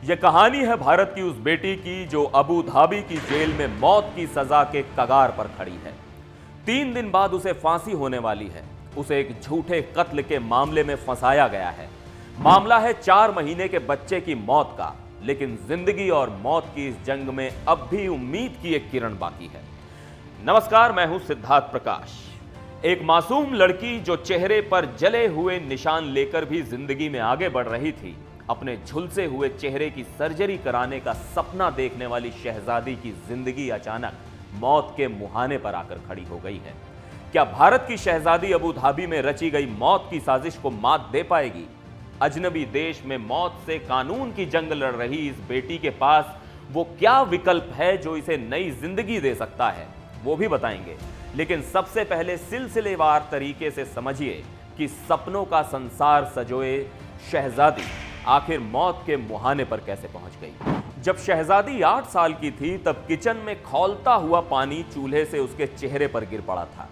यह कहानी है भारत की उस बेटी की जो अबू धाबी की जेल में मौत की सजा के कगार पर खड़ी है। 3 दिन बाद उसे फांसी होने वाली है। उसे एक झूठे कत्ल के मामले में फंसाया गया है। मामला है 4 महीने के बच्चे की मौत का, लेकिन जिंदगी और मौत की इस जंग में अब भी उम्मीद की एक किरण बाकी है। नमस्कार, मैं हूं सिद्धार्थ प्रकाश। एक मासूम लड़की जो चेहरे पर जले हुए निशान लेकर भी जिंदगी में आगे बढ़ रही थी, अपने झुलसे हुए चेहरे की सर्जरी कराने का सपना देखने वाली शहजादी की जिंदगी अचानक मौत के मुहाने पर आकर खड़ी हो गई है। क्या भारत की शहजादी अबू धाबी में रची गई मौत की साजिश को मात दे पाएगी? अजनबी देश में मौत से कानून की जंग लड़ रही इस बेटी के पास वो क्या विकल्प है जो इसे नई जिंदगी दे सकता है, वो भी बताएंगे। लेकिन सबसे पहले सिलसिलेवार तरीके से समझिए कि सपनों का संसार सजोए शहजादी आखिर मौत के मुहाने पर कैसे पहुंच गई। जब शहजादी 8 साल की थी तब किचन में खौलता हुआ पानी चूल्हे से उसके चेहरे पर गिर पड़ा था।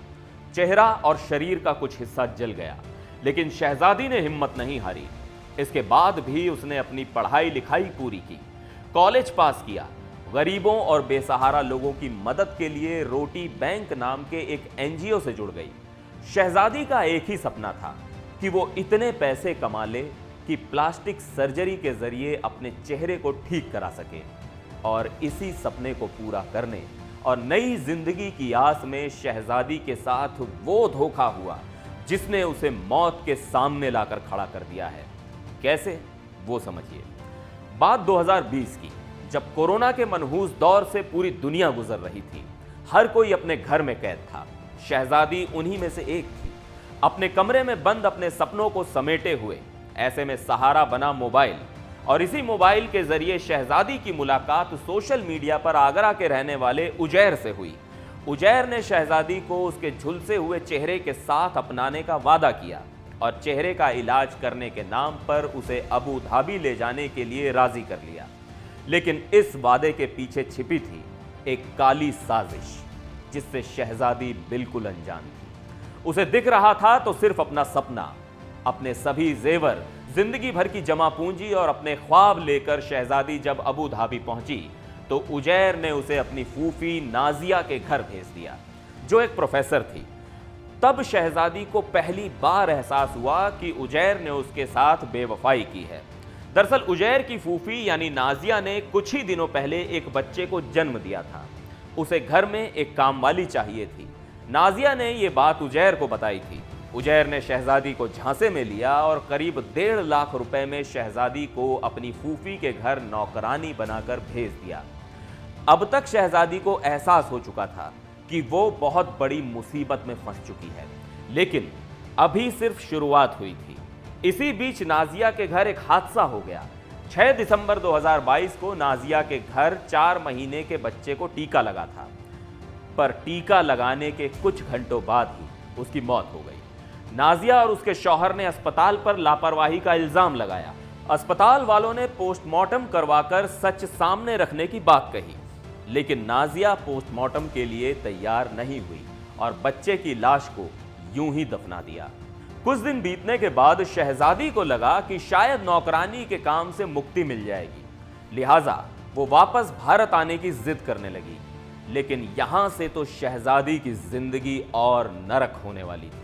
चेहरा और शरीर का कुछ हिस्सा जल गया, लेकिन शहजादी ने हिम्मत नहीं हारी। इसके बाद भी उसने अपनी पढ़ाई लिखाई पूरी की, कॉलेज पास किया, गरीबों और बेसहारा लोगों की मदद के लिए रोटी बैंक नाम के एक एनजीओ से जुड़ गई। शहजादी का एक ही सपना था कि वो इतने पैसे कमा ले कि प्लास्टिक सर्जरी के जरिए अपने चेहरे को ठीक करा सके। और इसी सपने को पूरा करने और नई जिंदगी की आस में शहजादी के साथ वो धोखा हुआ जिसने उसे मौत के सामने लाकर खड़ा कर दिया है। कैसे, वो समझिए। बात 2020 की, जब कोरोना के मनहूस दौर से पूरी दुनिया गुजर रही थी। हर कोई अपने घर में कैद था। शहजादी उन्हीं में से एक थी, अपने कमरे में बंद अपने सपनों को समेटे हुए। ऐसे में सहारा बना मोबाइल, और इसी मोबाइल के जरिए शहजादी की मुलाकात सोशल मीडिया पर आगरा के रहने वाले उजैर से हुई। उजैर ने शहजादी को उसके झुलसे हुए चेहरे के साथ अपनाने का वादा किया और चेहरे का इलाज करने के नाम पर उसे अबू धाबी ले जाने के लिए राजी कर लिया। लेकिन इस वादे के पीछे छिपी थी एक काली साजिश जिससे शहजादी बिल्कुल अनजान थी। उसे दिख रहा था तो सिर्फ अपना सपना, अपने सभी जेवर, जिंदगी भर की जमा पूंजी और अपने ख्वाब लेकर शहजादी जब अबू धाबी पहुंची तो उजैर ने उसे अपनी फूफी नाजिया के घर भेज दिया, जो एक प्रोफेसर थी। तब शहजादी को पहली बार एहसास हुआ कि उजैर ने उसके साथ बेवफाई की है। दरअसल उजैर की फूफी यानी नाजिया ने कुछ ही दिनों पहले एक बच्चे को जन्म दिया था। उसे घर में एक कामवाली चाहिए थी। नाजिया ने यह बात उजैर को बताई थी। उजैर ने शहजादी को झांसे में लिया और करीब 1.5 लाख रुपए में शहजादी को अपनी फूफी के घर नौकरानी बनाकर भेज दिया। अब तक शहजादी को एहसास हो चुका था कि वो बहुत बड़ी मुसीबत में फंस चुकी है, लेकिन अभी सिर्फ शुरुआत हुई थी। इसी बीच नाजिया के घर एक हादसा हो गया। 6 दिसंबर 2022 को नाजिया के घर 4 महीने के बच्चे को टीका लगा था, पर टीका लगाने के कुछ घंटों बाद ही उसकी मौत हो गई। नाजिया और उसके शौहर ने अस्पताल पर लापरवाही का इल्जाम लगाया। अस्पताल वालों ने पोस्टमार्टम करवाकर सच सामने रखने की बात कही, लेकिन नाजिया पोस्टमार्टम के लिए तैयार नहीं हुई और बच्चे की लाश को यूं ही दफना दिया। कुछ दिन बीतने के बाद शहजादी को लगा कि शायद नौकरानी के काम से मुक्ति मिल जाएगी, लिहाजा वो वापस भारत आने की जिद करने लगी। लेकिन यहां से तो शहजादी की जिंदगी और नरक होने वाली थी।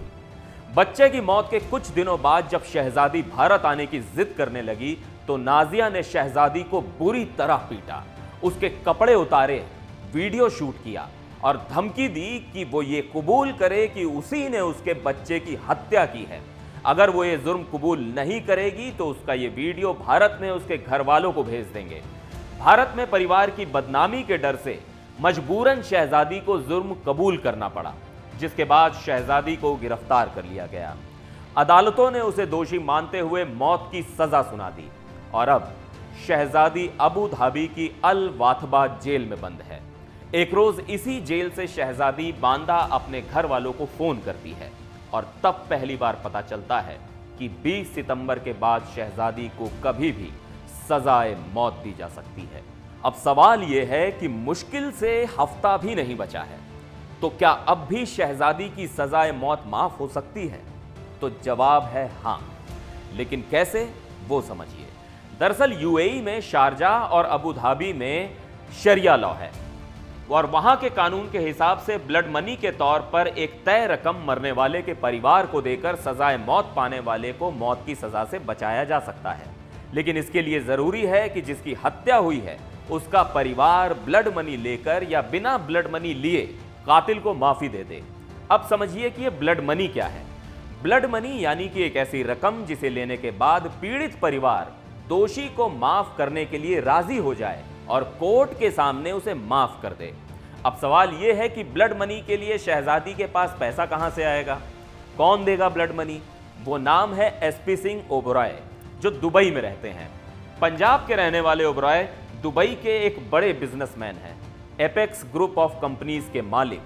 बच्चे की मौत के कुछ दिनों बाद जब शहजादी भारत आने की जिद करने लगी तो नाजिया ने शहजादी को बुरी तरह पीटा, उसके कपड़े उतारे, वीडियो शूट किया और धमकी दी कि वो ये कबूल करे कि उसी ने उसके बच्चे की हत्या की है। अगर वो ये जुर्म कबूल नहीं करेगी तो उसका ये वीडियो भारत में उसके घर वालों को भेज देंगे। भारत में परिवार की बदनामी के डर से मजबूरन शहजादी को जुर्म कबूल करना पड़ा, जिसके बाद शहजादी को गिरफ्तार कर लिया गया। अदालतों ने उसे दोषी मानते हुए मौत की सजा सुना दी और अब शहजादी अबू धाबी की अल वाथबा जेल में बंद है। एक रोज इसी जेल से शहजादी बांदा अपने घर वालों को फोन करती है और तब पहली बार पता चलता है कि 20 सितंबर के बाद शहजादी को कभी भी सजाए मौत दी जा सकती है। अब सवाल यह है कि मुश्किल से हफ्ता भी नहीं बचा है, तो क्या अब भी शहजादी की सजाए मौत माफ हो सकती है? तो जवाब है हां, लेकिन कैसे, वो समझिए। दरअसल यूएई में शारजाह और अबू धाबी में शरिया लॉ है और वहां के कानून के हिसाब से ब्लड मनी के तौर पर एक तय रकम मरने वाले के परिवार को देकर सजाए मौत पाने वाले को मौत की सजा से बचाया जा सकता है। लेकिन इसके लिए जरूरी है कि जिसकी हत्या हुई है उसका परिवार ब्लड मनी लेकर या बिना ब्लड मनी लिए कातिल को माफी दे दे। अब समझिए कि यह ब्लड मनी क्या है। ब्लड मनी यानी कि एक ऐसी रकम जिसे लेने के बाद पीड़ित परिवार दोषी को माफ करने के लिए राजी हो जाए और कोर्ट के सामने उसे माफ कर दे। अब सवाल यह है कि ब्लड मनी के लिए शहजादी के पास पैसा कहां से आएगा, कौन देगा ब्लड मनी? वो नाम है एसपी सिंह ओबरॉय, जो दुबई में रहते हैं। पंजाब के रहने वाले ओबरॉय दुबई के एक बड़े बिजनेसमैन हैं, एपेक्स ग्रुप ऑफ कंपनीज के मालिक।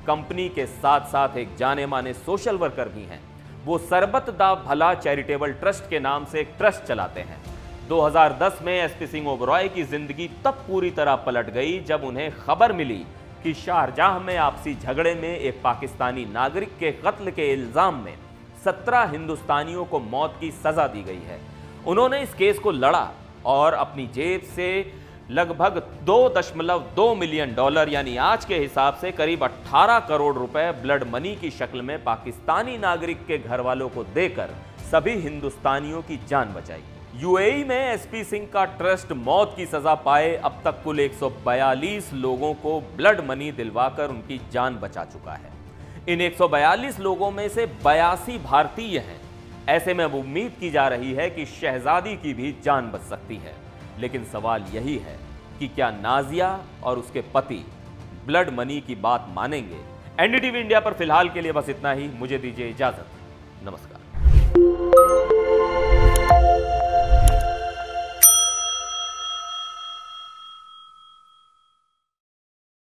कंपनी के साथ साथ एक जाने माने सोशल वर्कर भी हैं। वो सरबत दा भला चैरिटेबल ट्रस्ट के नाम से एक ट्रस्ट चलाते हैं। 2010 में एसपी सिंह ओबरॉय की जिंदगी तब पूरी तरह पलट गई जब उन्हें खबर मिली कि शारजाह में आपसी झगड़े में एक पाकिस्तानी नागरिक के कत्ल के इल्जाम में 17 हिंदुस्तानियों को मौत की सजा दी गई है। उन्होंने इस केस को लड़ा और अपनी जेब से लगभग $2.2 मिलियन यानी आज के हिसाब से करीब 18 करोड़ रुपए ब्लड मनी की शक्ल में पाकिस्तानी नागरिक के घर वालों को देकर सभी हिंदुस्तानियों की जान बचाई। यूएई में एसपी सिंह का ट्रस्ट मौत की सजा पाए अब तक कुल 142 लोगों को ब्लड मनी दिलवाकर उनकी जान बचा चुका है। इन 142 लोगों में से 82 भारतीय हैं। ऐसे में अब उम्मीद की जा रही है कि शहजादी की भी जान बच सकती है। लेकिन सवाल यही है कि क्या नाजिया और उसके पति ब्लड मनी की बात मानेंगे? एनडीटीवी इंडिया पर फिलहाल के लिए बस इतना ही। मुझे दीजिए इजाजत। नमस्कार।